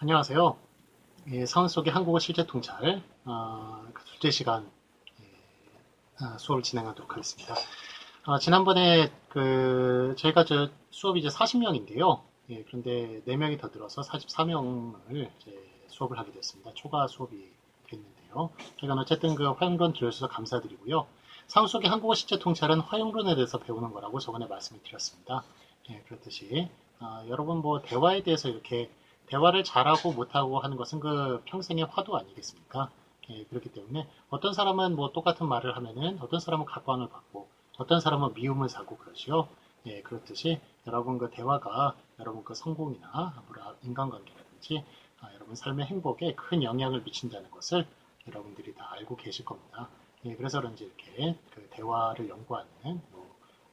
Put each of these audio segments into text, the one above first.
안녕하세요. 예, 상황 속의 한국어 실제 통찰 그 둘째 시간 수업을 진행하도록 하겠습니다. 지난번에 저희가 수업이 이제 40명인데요. 예, 그런데 4명이 더 들어서 44명을 수업을 하게 됐습니다. 초과 수업이 됐는데요. 그러니까 어쨌든 그 화용론 들려주셔서 감사드리고요. 상황 속의 한국어 실제 통찰은 화용론에 대해서 배우는 거라고 저번에 말씀을 드렸습니다. 예, 그렇듯이 여러분 뭐 대화에 대해서 이렇게 대화를 잘하고 못하고 하는 것은 그 평생의 화두 아니겠습니까? 예, 그렇기 때문에 어떤 사람은 뭐 똑같은 말을 하면은 어떤 사람은 각광을 받고 어떤 사람은 미움을 사고 그러지요. 예, 그렇듯이 여러분 그 대화가 여러분 그 성공이나 인간관계라든지 여러분 삶의 행복에 큰 영향을 미친다는 것을 여러분들이 다 알고 계실 겁니다. 예, 그래서 그런지 이렇게 그 대화를 연구하는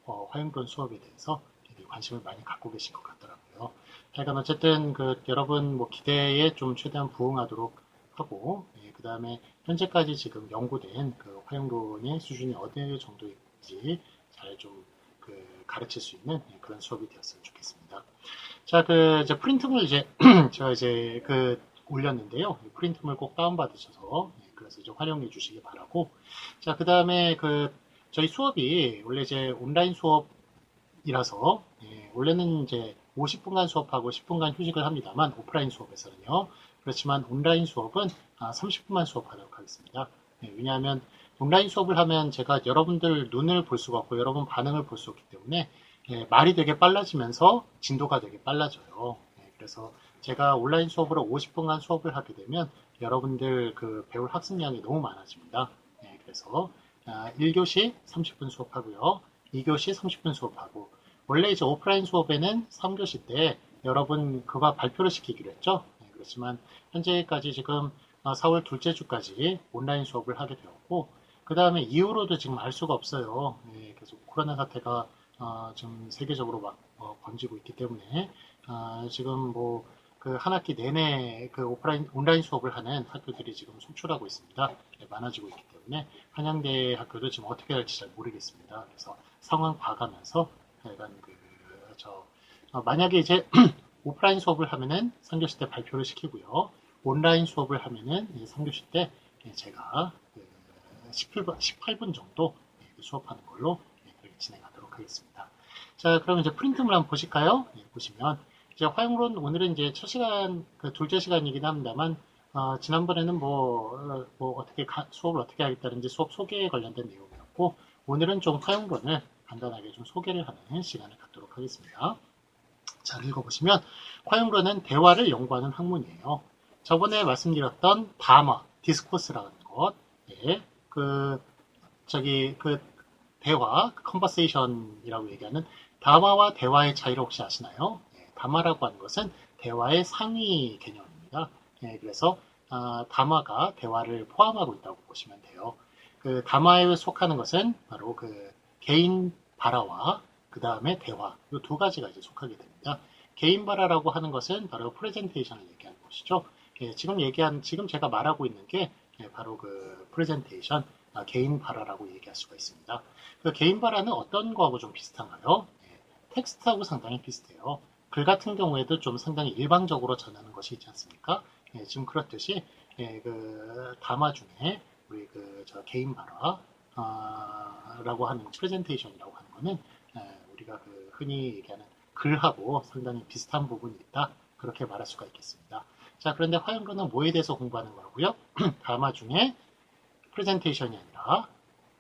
화용론 수업에 대해서 되게 관심을 많이 갖고 계신 것 같더라고요. 하여간 어쨌든 그 여러분 뭐 기대에 좀 최대한 부응하도록 하고 그 다음에 현재까지 지금 연구된 그 화용론의 수준이 어느 정도인지 잘 좀 가르칠 수 있는 그런 수업이 되었으면 좋겠습니다. 자, 이제 프린트물 제가 이제 올렸는데요. 프린트물 꼭 다운받으셔서 그래서 이제 활용해 주시기 바라고. 자, 그 다음에 저희 수업이 원래 이제 온라인 수업이라서 원래는 이제 50분간 수업하고 10분간 휴식을 합니다만 오프라인 수업에서는요. 그렇지만 온라인 수업은 30분만 수업하도록 하겠습니다. 왜냐하면 온라인 수업을 하면 제가 여러분들 눈을 볼 수가 없고 여러분 반응을 볼 수 없기 때문에 말이 되게 빨라지면서 진도가 되게 빨라져요. 그래서 제가 온라인 수업으로 50분간 수업을 하게 되면 여러분들 배울 학습량이 너무 많아집니다. 그래서 1교시 30분 수업하고요. 2교시 30분 수업하고 원래 이제 오프라인 수업에는 3교시 때 여러분 그거 발표를 시키기로 했죠. 그렇지만 현재까지 지금 4월 둘째 주까지 온라인 수업을 하게 되었고 그 다음에 이후로도 지금 알 수가 없어요. 계속 코로나 사태가 지금 세계적으로 막 번지고 있기 때문에 지금 뭐 한 학기 내내 온라인 수업을 하는 학교들이 지금 속출하고 있습니다. 많아지고 있기 때문에 한양대 학교도 지금 어떻게 할지 잘 모르겠습니다. 그래서 상황 봐가면서 약간 만약에 이제 오프라인 수업을 하면은 3교시 때 발표를 시키고요. 온라인 수업을 하면은 3교시 때 제가 18분 정도 수업하는 걸로 그렇게 진행하도록 하겠습니다. 자, 그럼 이제 프린트물 한번 보실까요? 보시면 이제 화용론 오늘은 이제 첫 시간 둘째 시간이긴 합니다만 지난번에는 어떻게 수업을 어떻게 하겠다는지 수업 소개에 관련된 내용이었고 오늘은 좀 화용론을 간단하게 좀 소개를 하는 시간을 갖도록 하겠습니다. 잘 읽어보시면 화용론은 대화를 연구하는 학문이에요. 저번에 말씀드렸던 담화, 디스코스라는 것, 대화, 컨버세이션이라고 얘기하는 담화와 대화의 차이를 혹시 아시나요? 담화라고 하는 것은 대화의 상위 개념입니다. 그래서 담화가 대화를 포함하고 있다고 보시면 돼요. 담화에 속하는 것은 바로 개인 발화와 그 다음에 대화 이 두 가지가 이제 속하게 됩니다. 개인 발화라고 하는 것은 바로 프레젠테이션을 얘기하는 것이죠. 지금 제가 말하고 있는 게 바로 프레젠테이션, 개인 발화라고 얘기할 수가 있습니다. 개인 발화는 어떤 거하고 좀 비슷한가요? 텍스트하고 상당히 비슷해요. 글 같은 경우에도 좀 상당히 일방적으로 전하는 것이 있지 않습니까? 지금 그렇듯이 담화 중에 우리 개인 발화라고 하는 프레젠테이션이라고 하는 거는 우리가 흔히 얘기하는 글하고 상당히 비슷한 부분이 있다. 그렇게 말할 수가 있겠습니다. 자, 그런데 화용론은 뭐에 대해서 공부하는 거라고요? 담화 중에 프레젠테이션이 아니라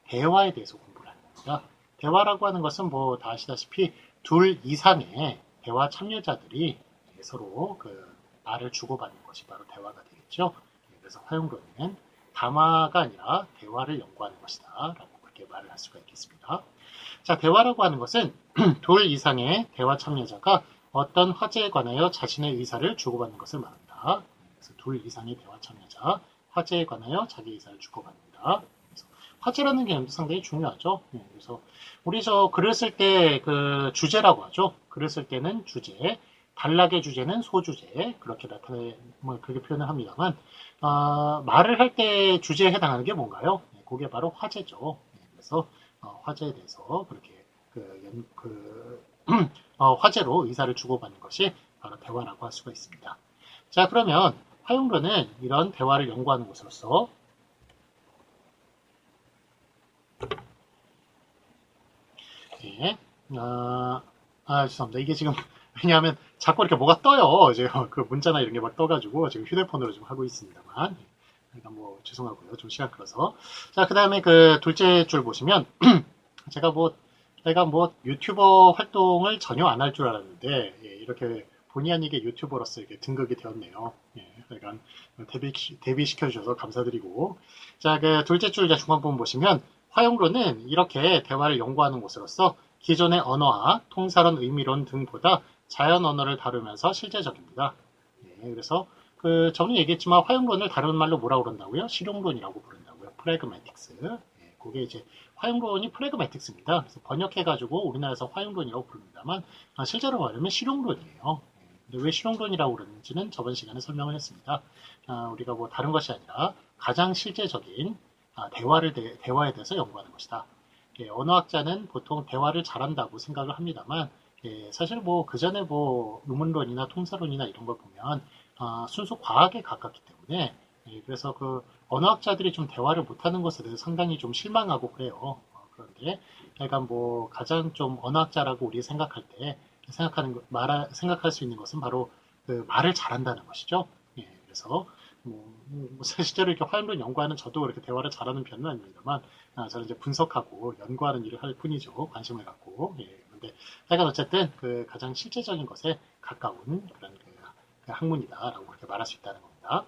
대화에 대해서 공부를 하는 겁니다. 대화라고 하는 것은 뭐 다 아시다시피 둘 이상의 대화 참여자들이 서로 말을 주고받는 것이 바로 대화가 되겠죠. 그래서 화용론은 담화가 아니라 대화를 연구하는 것이다. 라고 그렇게 말을 할 수가 있겠습니다. 자, 대화라고 하는 것은 둘 이상의 대화 참여자가 어떤 화제에 관하여 자신의 의사를 주고받는 것을 말합니다. 그래서 둘 이상의 대화 참여자, 화제에 관하여 자기 의사를 주고받는다. 그래서 화제라는 개념도 상당히 중요하죠. 그래서 우리 글을 쓸 때 주제라고 하죠. 글을 쓸 때는 주제, 단락의 주제는 소주제 그렇게 그렇게 표현을 합니다만 말을 할 때 주제에 해당하는 게 뭔가요? 그게 바로 화제죠. 그래서 화제에 대해서 그렇게 화제로 의사를 주고받는 것이 바로 대화라고 할 수가 있습니다. 자, 그러면 화용론은 이런 대화를 연구하는 것으로서 예, 죄송합니다. 이게 지금 왜냐하면 자꾸 이렇게 뭐가 떠요. 제가 그 문자나 이런 게 막 떠가지고 지금 휴대폰으로 좀 하고 있습니다만. 그러니까 뭐 죄송하고요. 좀 시간 끌어서. 자, 그 다음에 그 둘째 줄 보시면 내가 뭐 유튜버 활동을 전혀 안 할 줄 알았는데 예, 이렇게 본의 아니게 유튜버로서 이렇게 등극이 되었네요. 예, 그러니까 데뷔시켜 주셔서 감사드리고. 자, 그 둘째 줄 중간 부분 보시면 화용론은 이렇게 대화를 연구하는 곳으로서 기존의 언어와 통사론, 의미론 등보다 자연 언어를 다루면서 실제적입니다. 예, 그래서 그 전에 얘기했지만 화용론을 다른 말로 뭐라고 그런다고요? 실용론이라고 부른다고요. 프래그매틱스. 예, 그게 이제 화용론이 프래그매틱스입니다. 그래서 번역해가지고 우리나라에서 화용론이라고 부릅니다만 실제로 말하면 실용론이에요. 예, 근데 왜 실용론이라고 그러는지는 저번 시간에 설명을 했습니다. 우리가 뭐 다른 것이 아니라 가장 실제적인 대화에 대해서 연구하는 것이다. 예, 언어학자는 보통 대화를 잘한다고 생각을 합니다만 예, 사실 뭐 그 전에 뭐 의문론이나 통사론이나 이런 걸 보면 순수 과학에 가깝기 때문에 예, 그래서 그 언어학자들이 좀 대화를 못하는 것에 대해서 상당히 좀 실망하고 그래요. 그런데 약간 뭐 가장 좀 언어학자라고 우리 생각할 때 생각할 수 있는 것은 바로 그 말을 잘한다는 것이죠. 예, 그래서 실제로 이렇게 화염론 연구하는 저도 그렇게 대화를 잘하는 편은 아닙니다만, 저는 이제 분석하고 연구하는 일을 할 뿐이죠. 관심을 갖고. 예, 근데 하여간 어쨌든 그 가장 실제적인 것에 가까운 그런 그 학문이다라고 그렇게 말할 수 있다는 겁니다.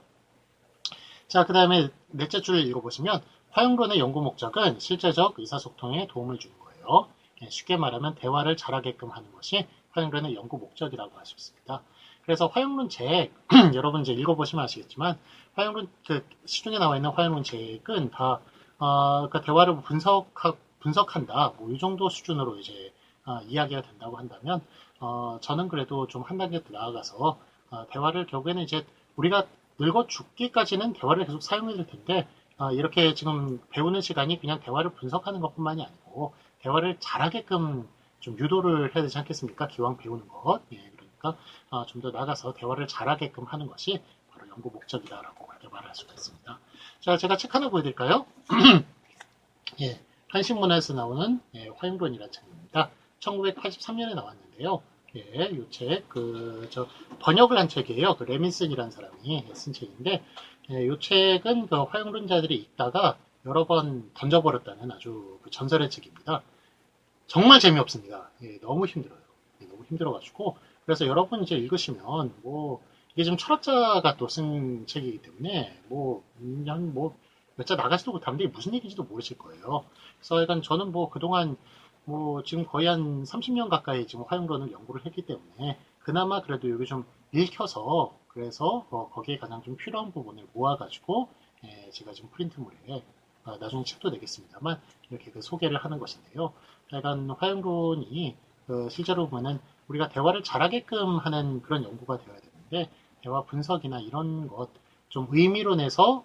자, 그 다음에 넷째 줄 읽어보시면 화용론의 연구 목적은 실제적 의사소통에 도움을 주는 거예요. 예, 쉽게 말하면 대화를 잘하게끔 하는 것이 화용론의 연구 목적이라고 할 수 있습니다. 그래서 화용론 책 여러분 이제 읽어보시면 아시겠지만 화용론 그 시중에 나와 있는 화용론 책은 다 그 대화를 분석한다 뭐 이 정도 수준으로 이제 이야기가 된다고 한다면 저는 그래도 좀 한 단계 더 나아가서 대화를 결국에는 이제 우리가 늙어 죽기까지는 대화를 계속 사용해야 될 텐데 이렇게 지금 배우는 시간이 그냥 대화를 분석하는 것뿐만이 아니고 대화를 잘하게끔 좀 유도를 해야 되지 않겠습니까? 기왕 배우는 것. 예, 그러니까 좀 더 나가서 대화를 잘하게끔 하는 것이 바로 연구 목적이다라고 그렇게 말할 수가 있습니다. 자, 제가 책 하나 보여드릴까요? 예, 한신문화에서 나오는 예, 화용론이라는 책입니다. 1983년에 나왔는데요. 예, 이 책, 번역을 한 책이에요. 그 레민슨이라는 사람이 쓴 책인데, 예, 이 책은 그 화용론자들이 읽다가 여러 번 던져버렸다는 아주 그 전설의 책입니다. 정말 재미없습니다. 예, 너무 힘들어요. 예, 너무 힘들어가지고. 그래서 여러분 이제 읽으시면, 이게 좀 철학자가 또 쓴 책이기 때문에, 그냥 몇 자 나가지도 못하는데 무슨 얘기인지도 모르실 거예요. 그래서 약간 저는 그동안 지금 거의 한 30년 가까이 지금 화용론을 연구를 했기 때문에 그나마 그래도 여기 좀 읽혀서 그래서 거기에 가장 좀 필요한 부분을 모아가지고 예, 제가 지금 프린트물에 나중에 책도 내겠습니다만 이렇게 그 소개를 하는 것인데요. 약간 화용론이 실제로 보면은 우리가 대화를 잘하게끔 하는 그런 연구가 되어야 되는데 대화 분석이나 이런 것 좀 의미론에서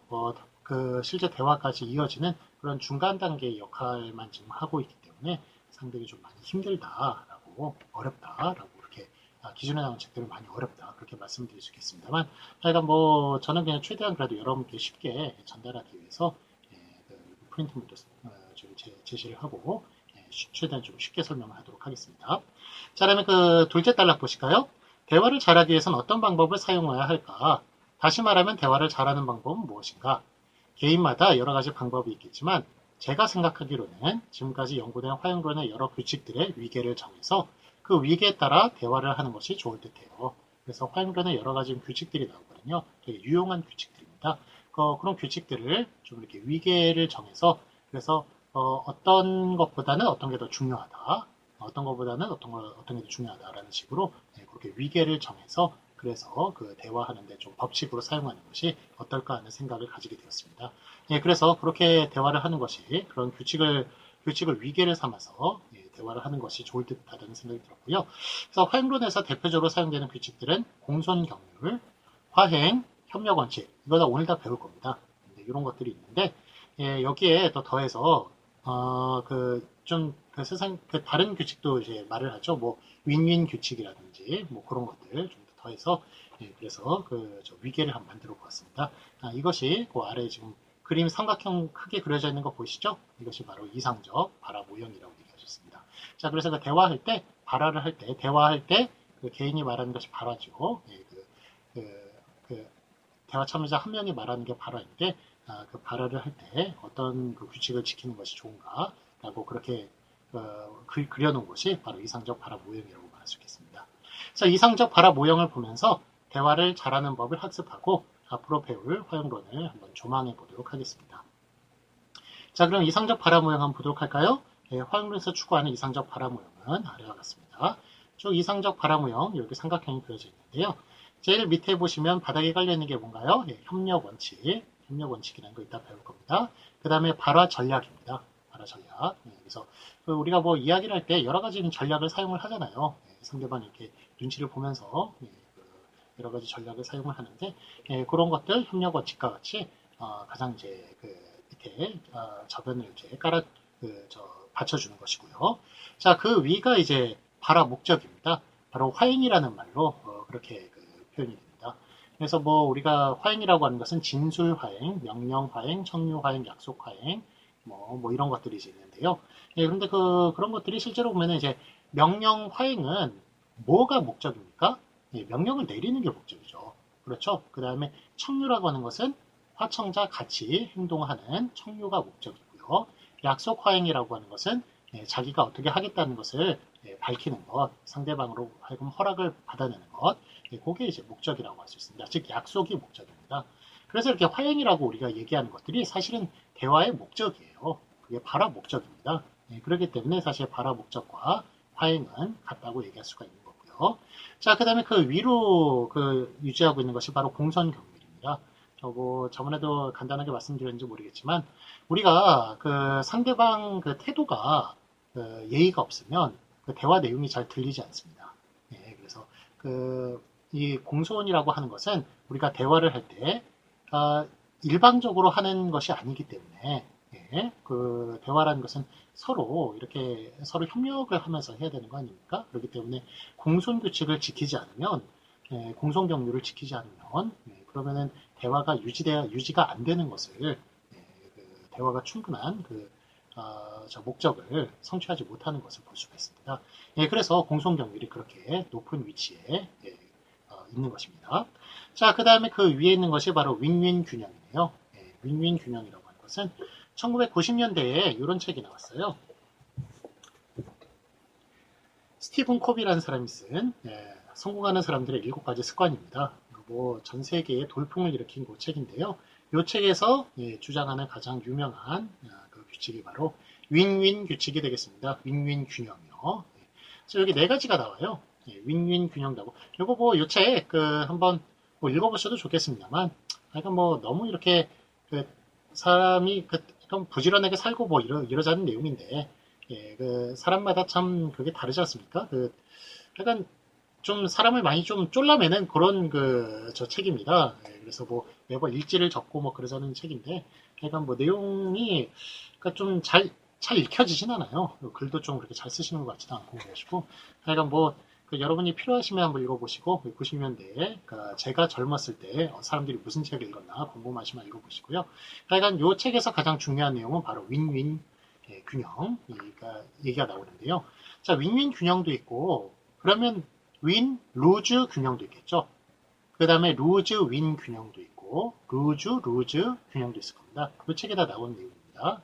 그 실제 대화까지 이어지는 그런 중간 단계의 역할만 지금 하고 있기 때문에 상당히 좀 많이 힘들다라고 어렵다라고 그렇게 기존에 나온 책들은 많이 어렵다 그렇게 말씀드릴 수 있겠습니다만 하여간 저는 그냥 최대한 그래도 여러분께 쉽게 전달하기 위해서 예, 그 프린트물도 좀 제시를 하고 예, 최대한 좀 쉽게 설명을 하도록 하겠습니다. 자, 그러면 그 둘째 단락 보실까요? 대화를 잘하기 위해서는 어떤 방법을 사용해야 할까? 다시 말하면 대화를 잘하는 방법은 무엇인가? 개인마다 여러 가지 방법이 있겠지만 제가 생각하기로는 지금까지 연구된 화용론의 여러 규칙들의 위계를 정해서 그 위계에 따라 대화를 하는 것이 좋을 듯해요. 그래서 화용론의 여러 가지 규칙들이 나오거든요. 되게 유용한 규칙들입니다. 그런 규칙들을 좀 이렇게 위계를 정해서 그래서 어떤 것보다는 어떤 게 더 중요하다. 어떤 것보다는 어떤 게 더 중요하다라는 식으로 그렇게 위계를 정해서 그래서 그 대화하는데 좀 법칙으로 사용하는 것이 어떨까 하는 생각을 가지게 되었습니다. 예, 그래서 그렇게 대화를 하는 것이 그런 규칙을 위계를 삼아서 예, 대화를 하는 것이 좋을 듯하다는 생각이 들었고요. 그래서 화행론에서 대표적으로 사용되는 규칙들은 공손경률, 화행, 협력원칙 이거 다 오늘 다 배울 겁니다. 이런 것들이 있는데 예, 여기에 더 더해서 세상 다른 규칙도 이제 말을 하죠. 윈윈 규칙이라든지 그런 것들 좀 더해서 그래서 저 위계를 한번 만들어 보았습니다. 이것이 그 아래 지금 그림 삼각형 크게 그려져 있는 거 보이시죠? 이것이 바로 이상적 발화 모형이라고 얘기하셨습니다. 자, 그래서 그 대화할 때, 발화를 할 때, 대화할 때 그 개인이 말하는 것이 발화죠. 그 대화 참여자 한 명이 말하는 게 발화인데, 그 발화를 할 때 어떤 그 규칙을 지키는 것이 좋은가라고 그렇게 그려놓은 것이 바로 이상적 발화 모형이라고 말할 수 있겠습니다. 그래서 이상적 발화 모형을 보면서 대화를 잘하는 법을 학습하고 앞으로 배울 활용론을 한번 조망해 보도록 하겠습니다. 자, 그럼 이상적 발화 모형 한번 보도록 할까요? 활용론에서 추구하는 이상적 발화 모형은 아래와 같습니다. 쭉 이상적 발화 모형, 여기 삼각형이 그려져 있는데요. 제일 밑에 보시면 바닥에 깔려 있는 게 뭔가요? 협력 원칙, 협력 원칙이라는 거 이따 배울 겁니다. 그 다음에 발화 전략입니다. 발화 전략. 그래서 우리가 뭐 이야기를 할 때 여러 가지 전략을 사용을 하잖아요. 상대방 이렇게 눈치를 보면서 여러 가지 전략을 사용을 하는데 그런 것들 협력 원칙과 같이 가장 이제 밑에 저변을 이렇게 받쳐주는 것이고요. 자, 그 위가 이제 발화 목적입니다. 바로 화행이라는 말로 그렇게 표현이 됩니다. 그래서 뭐 우리가 화행이라고 하는 것은 진술 화행, 명령 화행, 청유 화행, 약속 화행, 뭐 이런 것들이 있는데요. 그런데 그런 것들이 실제로 보면 이제 명령 화행은 뭐가 목적입니까? 명령을 내리는 게 목적이죠. 그렇죠? 그 다음에 청유라고 하는 것은 화청자 같이 행동하는 청유가 목적이고요. 약속 화행이라고 하는 것은 자기가 어떻게 하겠다는 것을 밝히는 것, 상대방으로 하여금 허락을 받아내는 것, 그게 이제 목적이라고 할 수 있습니다. 즉 약속이 목적입니다. 그래서 이렇게 화행이라고 우리가 얘기하는 것들이 사실은 대화의 목적이에요. 그게 발화 목적입니다. 그렇기 때문에 사실 발화 목적과 화행은 같다고 얘기할 수가 있는 거고요. 자, 그 다음에 그 위로 유지하고 있는 것이 바로 공선 경밀입니다. 저번에도 간단하게 말씀드렸는지 모르겠지만 우리가 상대방 태도가 예의가 없으면 대화 내용이 잘 들리지 않습니다. 그래서 이 공손이라고 하는 것은 우리가 대화를 할 때 일방적으로 하는 것이 아니기 때문에 대화라는 것은 서로 협력을 하면서 해야 되는 거 아닙니까? 그렇기 때문에 공손 규칙을 지키지 않으면 공손 경륜을 지키지 않으면 그러면은 대화가 유지가 안 되는 것을 대화가 충분한 목적을 성취하지 못하는 것을 볼 수가 있습니다. 그래서 공손 경륜이 그렇게 높은 위치에 있는 것입니다. 자, 그 다음에 그 위에 있는 것이 바로 윈윈 균형이에요. 윈윈 균형이라고 하는 것은 1990년대에 이런 책이 나왔어요. 스티븐 코비라는 사람이 쓴 성공하는 사람들의 7가지 습관입니다. 전 세계에 돌풍을 일으킨 그 책인데요. 이 책에서 주장하는 가장 유명한 규칙이 바로 윈윈 규칙이 되겠습니다. 윈윈 균형이요. 그래서 여기 4가지가 나와요. 윈윈 균형이라고. 이거 이 책 한번 읽어보셔도 좋겠습니다만, 약간 너무 이렇게 사람이 좀 부지런하게 살고 이러자는 내용인데, 사람마다 참 그게 다르지 않습니까? 약간 좀 사람을 많이 좀 쫄라매는 그런 저 책입니다. 그래서 매번 일지를 적고 그러자는 책인데, 약간 내용이 좀 잘 읽혀지진 않아요. 글도 좀 그렇게 잘 쓰시는 것 같지도 않고 그러시고, 약간 여러분이 필요하시면 한번 읽어보시고 90년대에 제가 젊었을 때 사람들이 무슨 책을 읽었나 궁금하시면 읽어보시고요. 하여간 이 책에서 가장 중요한 내용은 바로 윈윈 균형 얘기가 나오는데요. 자, 윈윈 균형도 있고 그러면 윈 루즈 균형도 있겠죠. 그 다음에 루즈 윈 균형도 있고 루즈 균형도 있을 겁니다. 그 책에다 나온 내용입니다.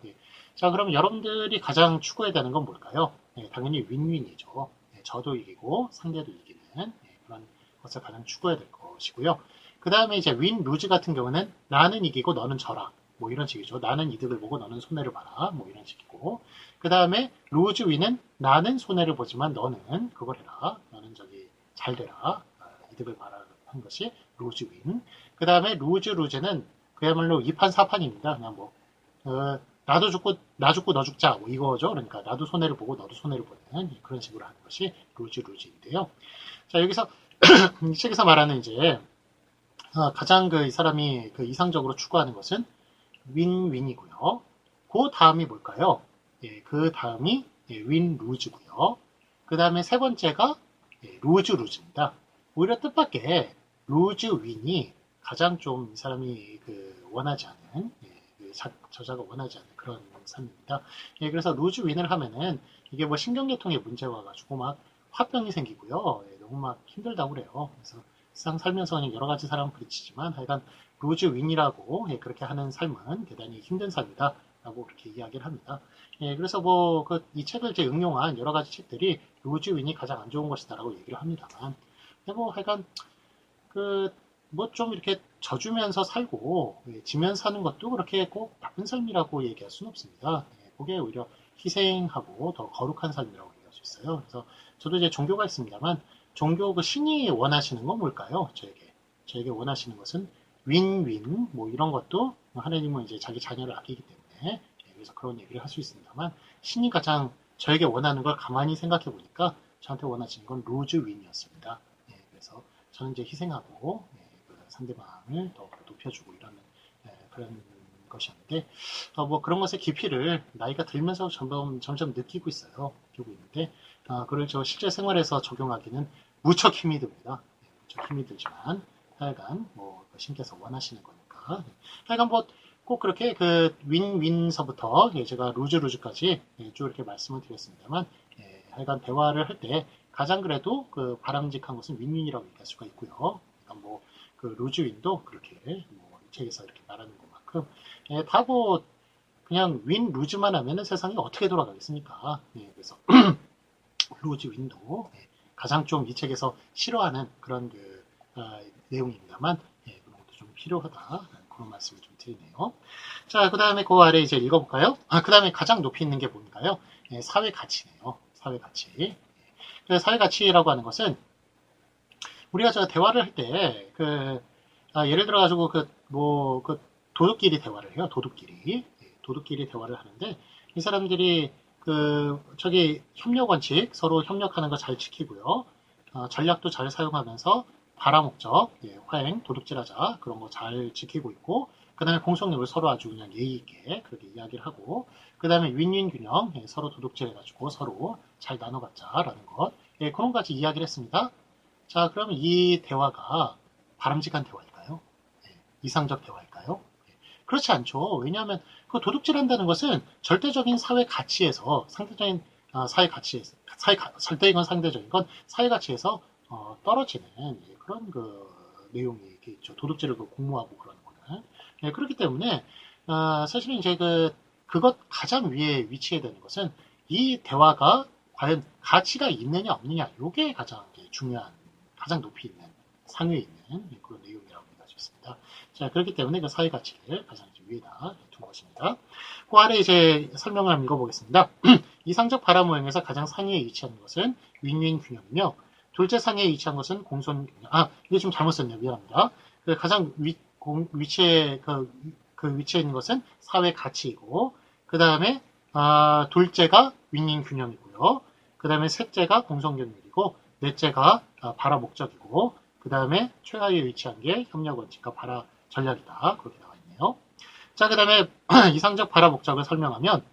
자, 그럼 여러분들이 가장 추구해야 되는 건 뭘까요? 당연히 윈윈이죠. 저도 이기고 상대도 이기는 그런 것을 가장 추구해야 될 것이고요. 그 다음에 이제 윈 루즈 같은 경우는 나는 이기고 너는 져라. 이런 식이죠. 나는 이득을 보고 너는 손해를 봐라. 이런 식이고. 그 다음에 루즈 윈은 나는 손해를 보지만 너는 그걸 해라. 너는 잘 되라. 이득을 봐라. 한 것이 루즈 윈. 그 다음에 루즈는 그야말로 2판 4판입니다. 그냥 나도 죽고 나 죽고 너 죽자 이거죠. 그러니까 나도 손해를 보고 너도 손해를 보는 그런 식으로 하는 것이 루즈인데요. 자, 여기서 이 책에서 말하는 이제 가장 이 사람이 이상적으로 추구하는 것은 윈윈이고요. 그 다음이 뭘까요? 그 다음이 윈 루즈고요. 그 다음에 세 번째가 루즈입니다. 오히려 뜻밖의 루즈 윈이 가장 좀 이 사람이 원하지 않은, 그 저자가 원하지 않는 그런 삶입니다. 그래서 루즈 윈을 하면은 이게 뭐 신경계통에 문제가 와가지고 막 화병이 생기고요. 너무 막 힘들다고 그래요. 그래서 세상 살면서 여러 가지 사람은 부딪히지만 하여간 루즈 윈이라고 그렇게 하는 삶은 대단히 힘든 삶이다. 라고 그렇게 이야기를 합니다. 그래서 뭐, 이 책을 이제 응용한 여러 가지 책들이 루즈 윈이 가장 안 좋은 것이다라고 얘기를 합니다만, 뭐, 하여간, 뭐 좀 이렇게 져주면서 살고, 지면서 사는 것도 그렇게 꼭 나쁜 삶이라고 얘기할 수는 없습니다. 그게 오히려 희생하고 더 거룩한 삶이라고 얘기할 수 있어요. 그래서 저도 이제 종교가 있습니다만, 종교 신이 원하시는 건 뭘까요? 저에게 원하시는 것은 윈윈, 뭐 이런 것도 하나님은 이제 자기 자녀를 아끼기 때문에 그래서 그런 얘기를 할 수 있습니다만 신이 가장 저에게 원하는 걸 가만히 생각해 보니까 저한테 원하시는 건 루즈 윈이었습니다. 그래서 저는 이제 희생하고 상대방을 더 높여주고 이러는 그런 것이었는데 뭐 그런 것의 깊이를 나이가 들면서 점점 느끼고 있어요. 느끼고 있는데 그걸 저 실제 생활에서 적용하기는 무척 힘이 듭니다. 무척 힘이 들지만 하여간 뭐 신께서 원하시는 거니까 하여간 뭐 꼭 그렇게 윈윈서부터 제가 루즈까지 쭉 이렇게 말씀을 드렸습니다만 하여간 대화를 할 때 가장 그래도 바람직한 것은 윈윈이라고 얘기할 수가 있고요. 그러니까 뭐 루즈윈도 그렇게 뭐 이 책에서 이렇게 말하는 것만큼 다 뭐 그냥 윈 루즈만 하면은 세상이 어떻게 돌아가겠습니까? 그래서 루즈윈도 가장 좀 이 책에서 싫어하는 그런 내용입니다만 그런 것도 좀 필요하다 그런 말씀을 좀 드리네요. 자, 그 다음에 그 아래 이제 읽어볼까요? 그 다음에 가장 높이 있는 게 뭔가요? 사회 가치네요. 사회 가치. 사회 가치라고 하는 것은 우리가 저 대화를 할 때 예를 들어 가지고 도둑끼리 대화를 해요. 도둑끼리 대화를 하는데 이 사람들이 저기 협력 원칙 서로 협력하는 거 잘 지키고요. 전략도 잘 사용하면서 발화 목적, 화행, 도둑질하자 그런 거 잘 지키고 있고 그 다음에 공속력을 서로 아주 그냥 예의 있게 그렇게 이야기를 하고 그 다음에 윈윈 균형 서로 도둑질해가지고 서로 잘 나눠갖자라는 것 그런 까지 이야기를 했습니다. 자, 그러면 이 대화가 바람직한 대화일까요? 이상적 대화일까요? 그렇지 않죠. 왜냐하면 도둑질한다는 것은 절대적인 사회 가치에서 상대적인 사회 가치에서 절대이건 상대적인 건 사회 가치에서 떨어지는 그런 내용이 이렇게 있죠. 도둑질을 공모하고 그러는 거는. 그렇기 때문에 사실은 이제 그것 가장 위에 위치해야 되는 것은 이 대화가 과연 가치가 있느냐 없느냐 이게 가장 중요한 가장 높이 있는 상위에 있는 그런 내용이라고 얘기할 수 있습니다. 자, 그렇기 때문에 사회 가치를 가장 위에다 둔 것입니다. 그 아래 이제 설명을 한번 읽어보겠습니다. 이상적 발화 모형에서 가장 상위에 위치하는 것은 윈윈 균형이며 둘째 상위에 위치한 것은 공손 균형. 이게 좀 잘못 썼네요. 미안합니다. 가장 위치에 위치에 있는 것은 사회 가치이고 그 다음에 둘째가 윈윈 균형이고요. 그 다음에 셋째가 공손 균형이고 넷째가 발화 목적이고 그 다음에 최하위에 위치한 게 협력 원칙과 발화 전략이다. 그렇게 나와 있네요. 자, 그 다음에 이상적 발화 목적을 설명하면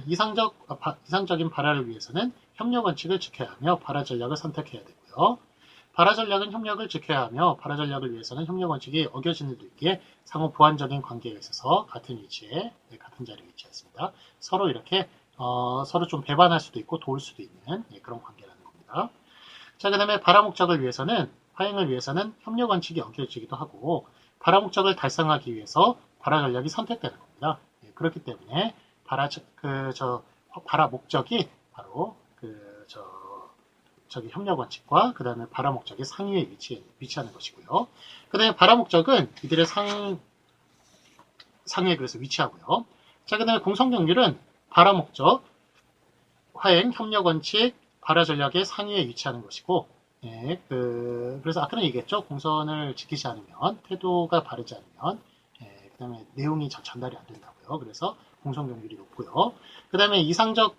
이상적인 발화를 위해서는 협력 원칙을 지켜야 하며 발화 전략을 선택해야 되고요. 발화 전략은 협력을 지켜야 하며 발화 전략을 위해서는 협력 원칙이 어겨지는 데 있기에 상호 보완적인 관계에 있어서 같은 위치에 같은 자리에 위치했습니다. 서로 이렇게 서로 좀 배반할 수도 있고 도울 수도 있는 그런 관계라는 겁니다. 자, 그 다음에 발화 목적을 위해서는 화행을 위해서는 협력 원칙이 어겨지기도 하고 발화 목적을 달성하기 위해서 발화 전략이 선택되는 겁니다. 그렇기 때문에 발화 목적이 바로 저기 협력 원칙과 그 다음에 발화 목적의 상위에 위치하는 것이고요. 그 다음에 발화 목적은 이들의 상위에 그래서 위치하고요. 자, 그 다음에 공성 경률은 발화 목적, 화행, 협력 원칙, 발화 전략의 상위에 위치하는 것이고, 그래서 아까는 얘기했죠. 공선을 지키지 않으면, 태도가 바르지 않으면, 그 다음에 내용이 전달이 안 된다고요. 그래서 공성 경률이 높고요. 그 다음에 이상적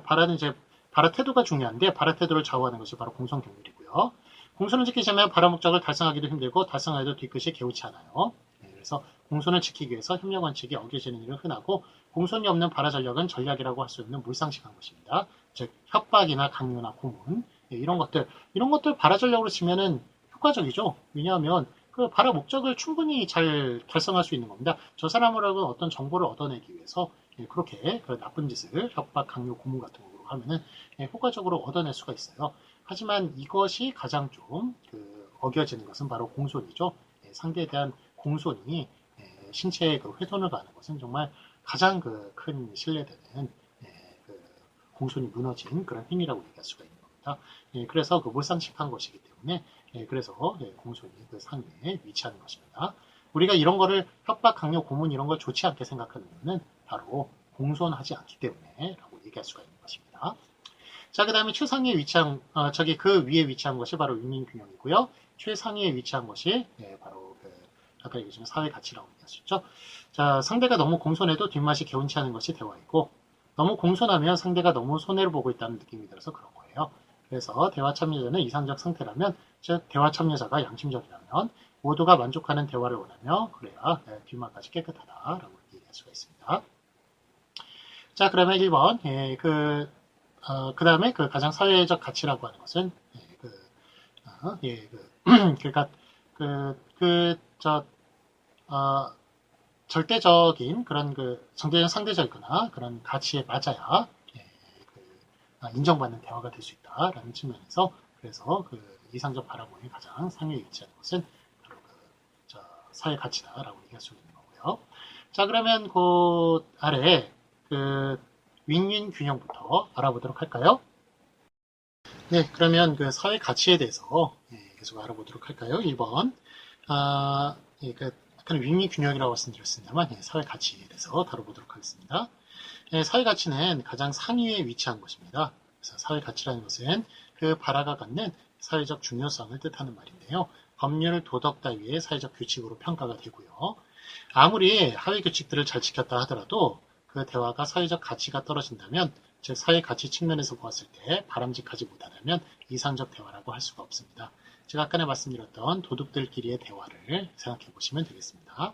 발화는 이제 발화 태도가 중요한데 발화 태도를 좌우하는 것이 바로 공성 경률이고요. 공선을 지키지 않으면 발화 목적을 달성하기도 힘들고 달성하여도 뒤끝이 개운치 않아요. 그래서 공선을 지키기 위해서 협력 원칙이 어겨지는 일은 흔하고 공선이 없는 발화 전략은 전략이라고 할 수 없는 물상식한 것입니다. 즉 협박이나 강요나 고문 이런 것들 발화 전략으로 치면은 효과적이죠. 왜냐하면 그 발화 목적을 충분히 잘 달성할 수 있는 겁니다. 저 사람으로는 어떤 정보를 얻어내기 위해서 그렇게 그 나쁜 짓을 협박, 강요, 고문 같은 걸로 하면은 효과적으로 얻어낼 수가 있어요. 하지만 이것이 가장 좀 어겨지는 것은 바로 공손이죠. 상대에 대한 공손이 신체에 그 훼손을 가는 것은 정말 가장 큰 신뢰되는 그 공손이 무너진 그런 행위라고 얘기할 수가 있는 겁니다. 그래서 몰상식한 것이기 때문에 그래서 공손이 그 상위에 위치하는 것입니다. 우리가 이런 거를 협박, 강요, 고문 이런 걸 좋지 않게 생각하는 이유는 바로 공손하지 않기 때문에라고 얘기할 수가 있는 것입니다. 자, 그 다음에 최상위에 위치한, 그 위에 위치한 것이 바로 윈윈균형이고요. 최상위에 위치한 것이, 바로, 아까 얘기했지만 사회 가치라고 얘기할 수 있죠. 자, 상대가 너무 공손해도 뒷맛이 개운치 않은 것이 대화이고, 너무 공손하면 상대가 너무 손해를 보고 있다는 느낌이 들어서 그런 거예요. 그래서 대화 참여자는 이상적 상태라면, 즉, 대화 참여자가 양심적이라면, 모두가 만족하는 대화를 원하며, 그래야 뒷맛까지 깨끗하다라고 얘기할 수가 있습니다. 자, 그러면 1번, 그 다음에 그 가장 사회적 가치라고 하는 것은, 그러니까, 절대적인 그런 상대적이거나 그런 가치에 맞아야, 인정받는 대화가 될 수 있다라는 측면에서, 그래서 이상적 바라보기에 가장 상위에 위치하는 것은 바로 사회 가치다라고 얘기할 수 있는 거고요. 자, 그러면 그 아래, 윈윈 균형부터 알아보도록 할까요? 네, 그러면 그 사회 가치에 대해서 계속 알아보도록 할까요? 1번. 약간 윈윈 균형이라고 말씀드렸습니다만, 사회 가치에 대해서 다뤄보도록 하겠습니다. 사회 가치는 가장 상위에 위치한 것입니다. 그래서 사회 가치라는 것은 그 발화가 갖는 사회적 중요성을 뜻하는 말인데요. 법률, 도덕 따위의 사회적 규칙으로 평가가 되고요. 아무리 하위 규칙들을 잘 지켰다 하더라도 그 대화가 사회적 가치가 떨어진다면, 즉 사회 가치 측면에서 보았을 때 바람직하지 못하다면 이상적 대화라고 할 수가 없습니다. 제가 아까 말씀드렸던 도둑들끼리의 대화를 생각해 보시면 되겠습니다.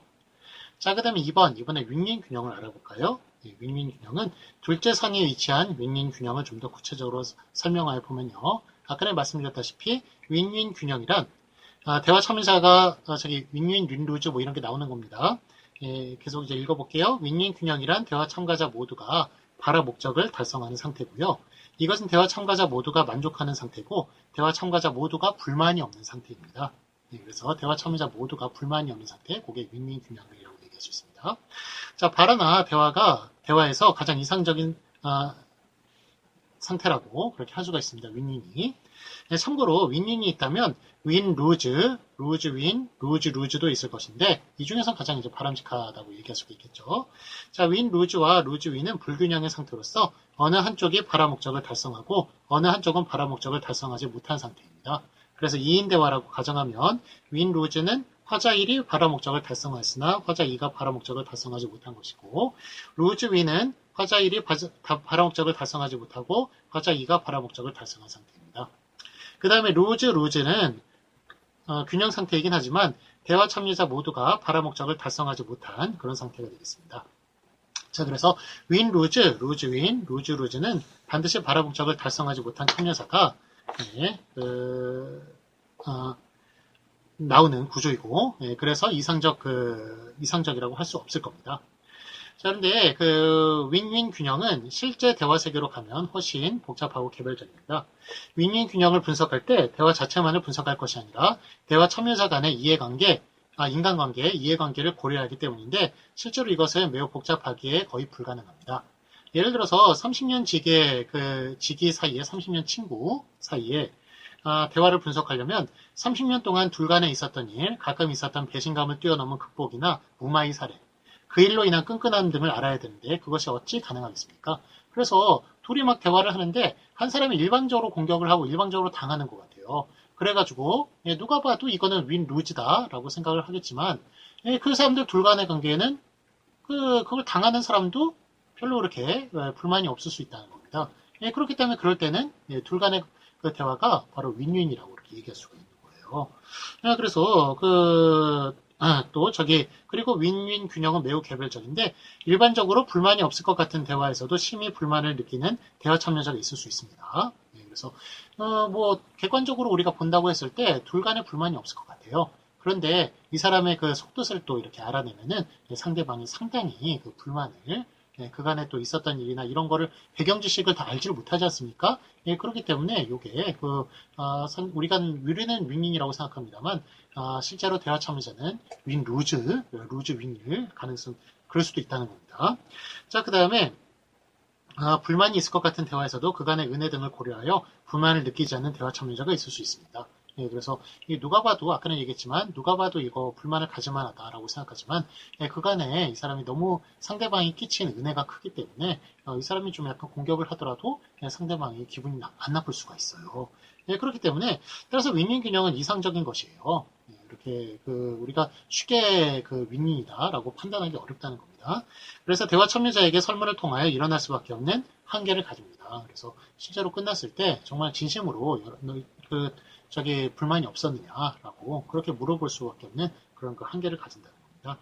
자, 그 다음에 이번에 윈윈 균형을 알아볼까요? 윈윈 균형은 둘째 상위에 위치한 윈윈 균형을 좀 더 구체적으로 설명하여 보면요. 아까 말씀드렸다시피 윈윈 균형이란 대화 참여자가 윈윈, 윈루즈 뭐 이런 게 나오는 겁니다. 계속 이제 읽어볼게요. 윈윈 균형이란 대화 참가자 모두가 발화 목적을 달성하는 상태고요. 이것은 대화 참가자 모두가 만족하는 상태고 대화 참가자 모두가 불만이 없는 상태입니다. 그래서 대화 참여자 모두가 불만이 없는 상태, 그게 윈윈 균형이라고 얘기할 수 있습니다. 자, 발화나 대화에서 가장 이상적인 상태라고 그렇게 할 수가 있습니다. 윈윈이. 참고로 윈윈이 있다면 윈 루즈, 루즈 윈, 루즈 루즈도 있을 것인데 이 중에서 가장 이제 바람직하다고 얘기할 수가 있겠죠. 자, 윈 루즈와 루즈 윈은 불균형의 상태로서 어느 한쪽이 발화 목적을 달성하고 어느 한쪽은 발화 목적을 달성하지 못한 상태입니다. 그래서 2인 대화라고 가정하면 윈 루즈는 화자 1이 발화 목적을 달성하였으나 화자 2가 발화 목적을 달성하지 못한 것이고 루즈 윈은 화자 1이 발화 목적을 달성하지 못하고 화자 2가 발화 목적을 달성한 상태입니다. 그 다음에 루즈는 균형 상태이긴 하지만 대화 참여자 모두가 발화 목적을 달성하지 못한 그런 상태가 되겠습니다. 자, 그래서 윈 루즈, 루즈 윈, 루즈 루즈는 반드시 발화 목적을 달성하지 못한 참여자가 나오는 구조이고, 그래서 이상적이라고 할 수 없을 겁니다. 자, 그런데 윈윈 균형은 실제 대화 세계로 가면 훨씬 복잡하고 개별적입니다. 윈윈 균형을 분석할 때 대화 자체만을 분석할 것이 아니라 대화 참여자 간의 이해관계, 인간관계, 이해관계를 고려하기 때문인데 실제로 이것은 매우 복잡하기에 거의 불가능합니다. 예를 들어서 30년 지기 사이에 30년 친구 사이에 대화를 분석하려면 30년 동안 둘 간에 있었던 일, 가끔 있었던 배신감을 뛰어넘은 극복이나 무마의 사례, 그 일로 인한 끈끈함 등을 알아야 되는데 그것이 어찌 가능하겠습니까? 그래서 둘이 막 대화를 하는데 한 사람이 일방적으로 공격을 하고 일방적으로 당하는 것 같아요. 그래가지고 누가 봐도 이거는 윈 루즈다 라고 생각을 하겠지만 그 사람들 둘 간의 관계에는 그걸 당하는 사람도 별로 그렇게 불만이 없을 수 있다는 겁니다. 그렇기 때문에 그럴 때는 둘 간의 그 대화가 바로 윈윈이라고 이렇게 얘기할 수가 있는 거예요. 그래서 그리고 윈윈 균형은 매우 개별적인데 일반적으로 불만이 없을 것 같은 대화에서도 심히 불만을 느끼는 대화 참여자가 있을 수 있습니다. 그래서 뭐 객관적으로 우리가 본다고 했을 때 둘 간에 불만이 없을 것 같아요. 그런데 이 사람의 그 속뜻을 또 이렇게 알아내면은 상대방이 상당히 그 불만을 그간에 또 있었던 일이나 이런 거를 배경 지식을 다 알지를 못하지 않습니까? 그렇기 때문에 요게 우리는 윈윈이라고 생각합니다만 실제로 대화 참여자는 루즈 윈일 가능성 그럴 수도 있다는 겁니다. 자, 그 다음에 불만이 있을 것 같은 대화에서도 그간의 은혜 등을 고려하여 불만을 느끼지 않는 대화 참여자가 있을 수 있습니다. 그래서 누가 봐도 아까는 얘기했지만 누가 봐도 이거 불만을 가질 만하다라고 생각하지만 그간에 이 사람이 너무 상대방이 끼친 은혜가 크기 때문에 이 사람이 좀 약간 공격을 하더라도 상대방이 기분이 안 나쁠 수가 있어요. 그렇기 때문에 따라서 윈윈 균형은 이상적인 것이에요. 이렇게 우리가 쉽게 윈윈이다라고 판단하기 어렵다는 겁니다. 그래서 대화 참여자에게 설문을 통하여 일어날 수밖에 없는 한계를 가집니다. 그래서 실제로 끝났을 때 정말 진심으로 불만이 없었느냐라고 그렇게 물어볼 수밖에 없는 그런 한계를 가진다는 겁니다.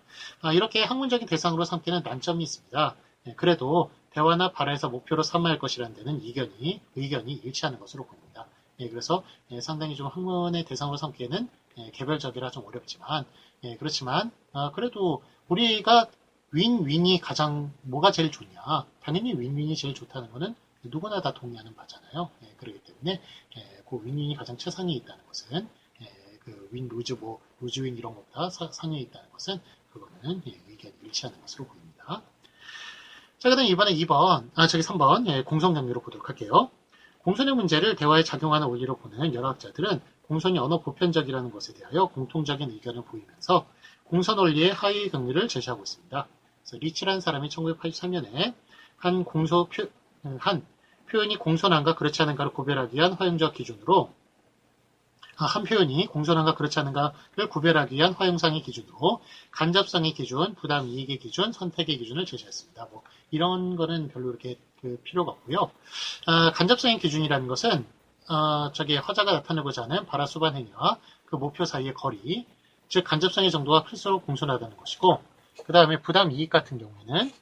이렇게 학문적인 대상으로 삼기는 난점이 있습니다. 그래도 대화나 발화에서 목표로 삼아야 할 것이라는 데는 의견이 일치하는 것으로 보입니다. 그래서 상당히 좀 학문의 대상으로 삼기에는 개별적이라 좀 어렵지만 그렇지만 그래도 우리가 윈윈이 뭐가 제일 좋냐? 당연히 윈윈이 제일 좋다는 거는 누구나 다 동의하는 바잖아요. 그렇기 때문에 그 윈윈이 가장 최상위에 있다는 것은 루즈 윈 이런 것보다 상위에 있다는 것은 그거는 의견이 일치하는 것으로 보입니다. 자, 그다음 이번에 3번 공선 경미로 보도록 할게요. 공선의 문제를 대화에 작용하는 원리로 보는 여러 학자들은 공선이 언어 보편적이라는 것에 대하여 공통적인 의견을 보이면서 공선 원리의 하위 경미를 제시하고 있습니다. 그래서 리치라는 사람이 1983년에 한 표현이 공손한가 그렇지 않은가를 구별하기 위한 허용적 기준으로 한 표현이 공손한가 그렇지 않은가를 구별하기 위한 허용상의 기준으로 간접성의 기준, 부담 이익의 기준, 선택의 기준을 제시했습니다. 뭐 이런 거는 별로 이렇게 필요가 없고요. 간접성의 기준이라는 것은 화자가 나타내고자 하는 발화 수반 행위와 그 목표 사이의 거리, 즉 간접성의 정도가 클수록 공손하다는 것이고, 그 다음에 부담 이익 같은 경우에는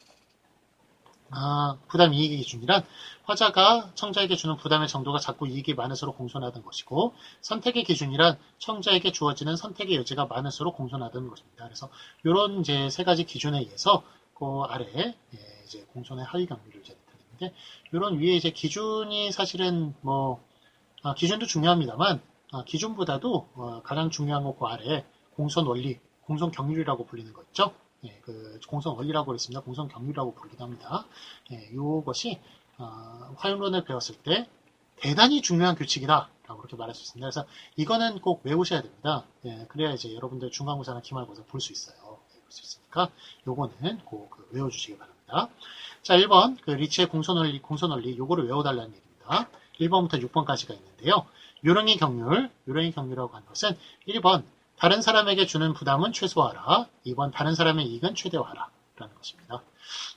부담 이익의 기준이란 화자가 청자에게 주는 부담의 정도가 작고 이익이 많을수록 공손하다는 것이고, 선택의 기준이란 청자에게 주어지는 선택의 여지가 많을수록 공손하다는 것입니다. 그래서 이런 이제 세 가지 기준에 의해서 그 아래 이제 공손의 하위 경미를 이제 나타내는데, 이런 위에 이제 기준이 사실은 기준도 중요합니다만 기준보다도 가장 중요한 거 그 아래 공선 원리, 공선 경률이라고 불리는 거 있죠. 공선 원리라고 그랬습니다. 공선 경률이라고 부르기도 합니다. 이것이 화용론을 배웠을 때 대단히 중요한 규칙이다라고 그렇게 말할 수 있습니다. 그래서 이거는 꼭 외우셔야 됩니다. 그래야 이제 여러분들 중간고사나 기말고사 볼 수 있어요. 볼 수 있으니까 요거는 꼭 외워주시기 바랍니다. 자, 1번 리치의 공선 원리 요거를 외워달라는 얘기입니다. 1번부터 6번까지가 있는데요. 요령의 경률이라고 하는 것은 1번 다른 사람에게 주는 부담은 최소화하라. 2번 다른 사람의 이익은 최대화하라. 라는 것입니다.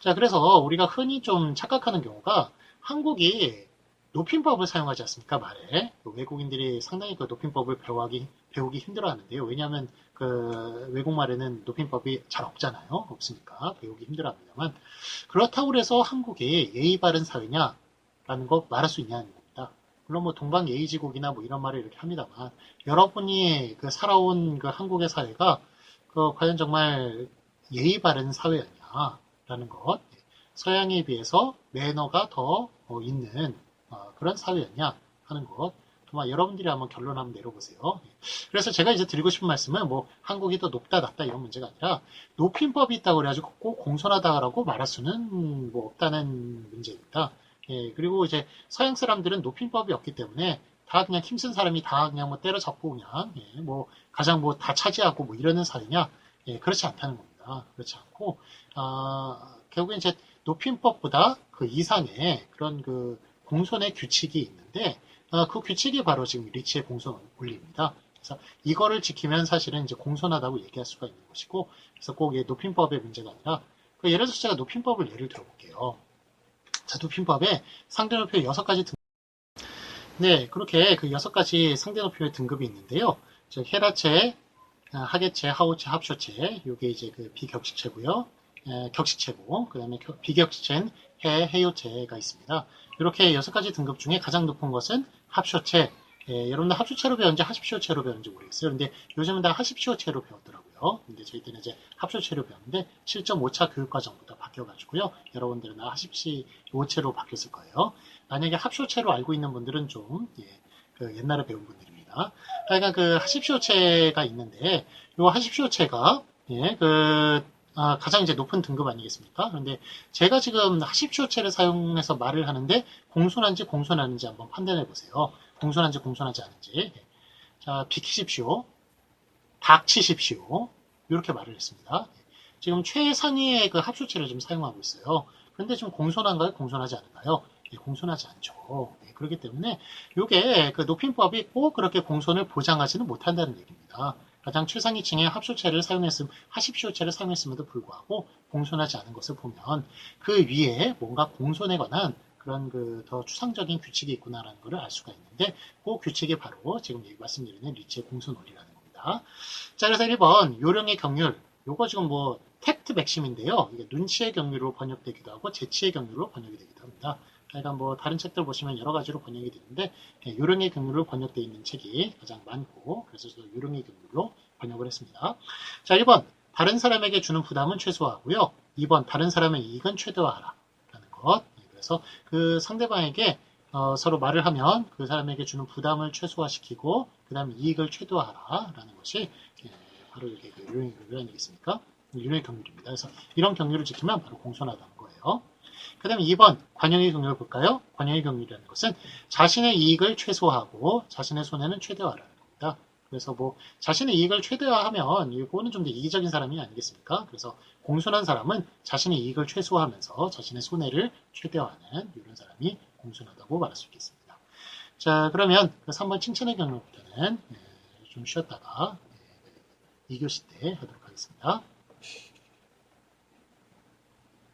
자, 그래서 우리가 흔히 좀 착각하는 경우가 한국이 높임법을 사용하지 않습니까? 말에. 외국인들이 상당히 그 높임법을 배우기 힘들어 하는데요. 왜냐하면 외국말에는 높임법이 잘 없잖아요. 없으니까 배우기 힘들어 합니다만. 그렇다고 해서 한국이 예의 바른 사회냐라는 거 말할 수 있냐는 겁니다. 물론 동방예의지국이나 이런 말을 이렇게 합니다만, 여러분이 살아온 한국의 사회가 과연 정말 예의 바른 사회였냐라는 것, 서양에 비해서 매너가 더 있는 그런 사회였냐 하는 것, 정말 여러분들이 한번 결론 한번 내려보세요. 그래서 제가 이제 드리고 싶은 말씀은 한국이 더 높다 낮다 이런 문제가 아니라 높임법이 있다고 그래가지고 꼭 공손하다라고 말할 수는 없다는 문제입니다. 그리고 이제 서양 사람들은 높임법이 없기 때문에 다 그냥 힘쓴 사람이 다 그냥 때려잡고 그냥 가장 다 차지하고 이러는 사회냐? 그렇지 않다는 겁니다. 그렇지 않고 결국엔 이제 높임법보다 그 이상의 그런 공손의 규칙이 있는데 그 규칙이 바로 지금 리치의 공손 원리입니다. 그래서 이거를 지키면 사실은 이제 공손하다고 얘기할 수가 있는 것이고, 그래서 꼭 높임법의 문제가 아니라 예를 들어서 제가 높임법을 예를 들어볼게요. 자, 높임법에 상대 높이의 6가지 그렇게 6가지 상대 높이의 등급이 있는데요. 즉 헤라체, 하계체, 하우체, 합쇼체, 요게 이제 비격식체고요. 격식체고, 그 다음에 비격식체는 해요체가 있습니다. 이렇게 6가지 등급 중에 가장 높은 것은 합쇼체. 예, 여러분들 합쇼체로 배웠는지 하십시오체로 배웠는지 모르겠어요. 근데 요즘은 다 하십시오체로 배웠더라고요. 근데 저희 때는 이제 합쇼체로 배웠는데 7.5차 교육과정부터 바뀌어가지고요. 여러분들은 하십시오체로 바뀌었을 거예요. 만약에 합쇼체로 알고 있는 분들은 좀 예, 그 옛날에 배운 분들입니다. 그러니까 그 하십시오체가 있는데 이 하십시오체가 예, 가장 이제 높은 등급 아니겠습니까? 그런데 제가 지금 하십시오체를 사용해서 말을 하는데 공손한지 공손하는지 한번 판단해 보세요. 공손한지 공손하지 않은지. 자, 비키십시오. 닥치십시오. 이렇게 말을 했습니다. 지금 최상위의 그 합수체를 좀 사용하고 있어요. 그런데 좀 공손한가요? 공손하지 않은가요? 예, 공손하지 않죠. 예, 그렇기 때문에 이게 그 높임법이 꼭 그렇게 공손을 보장하지는 못한다는 얘기입니다. 가장 최상위층의 합수체를 사용했음, 하십시오체를 사용했음에도 불구하고 공손하지 않은 것을 보면 그 위에 뭔가 공손에 관한 그런 그 더 추상적인 규칙이 있구나라는 것을 알 수가 있는데 그 규칙이 바로 지금 말씀드리는 리치의 공손원리라는 겁니다. 자, 그래서 1번 요령의 경률. 요거 지금 뭐 택트 맥심인데요. 이게 눈치의 경률로 번역되기도 하고 재치의 경률로 번역이 되기도 합니다. 그러니까 뭐 다른 책들 보시면 여러 가지로 번역이 되는데 요령의 경률로 번역되어 있는 책이 가장 많고 그래서 저도 요령의 경률로 번역을 했습니다. 자, 1번 다른 사람에게 주는 부담은 최소화하고요. 2번 다른 사람의 이익은 최대화하라 라는 것. 그래서 그 상대방에게 서로 말을 하면 그 사람에게 주는 부담을 최소화시키고 그 다음에 이익을 최대화하라라는 것이 바로 이렇게 그 요령의 경률 아니겠습니까? 요령의 경률입니다. 그래서 이런 경률을 지키면 바로 공손하다는 거예요. 그 다음에 2번 관용의 경률을 볼까요? 관용의 경률이라는 것은 자신의 이익을 최소화하고 자신의 손해는 최대화라는 겁니다. 그래서 뭐 자신의 이익을 최대화하면 이거는 좀 더 이기적인 사람이 아니겠습니까? 그래서 공손한 사람은 자신의 이익을 최소화하면서 자신의 손해를 최대화하는 이런 사람이 공손하다고 말할 수 있겠습니다. 자, 그러면 그 3번 칭찬의 경우부터는 좀 쉬었다가 2교시 때 하도록 하겠습니다.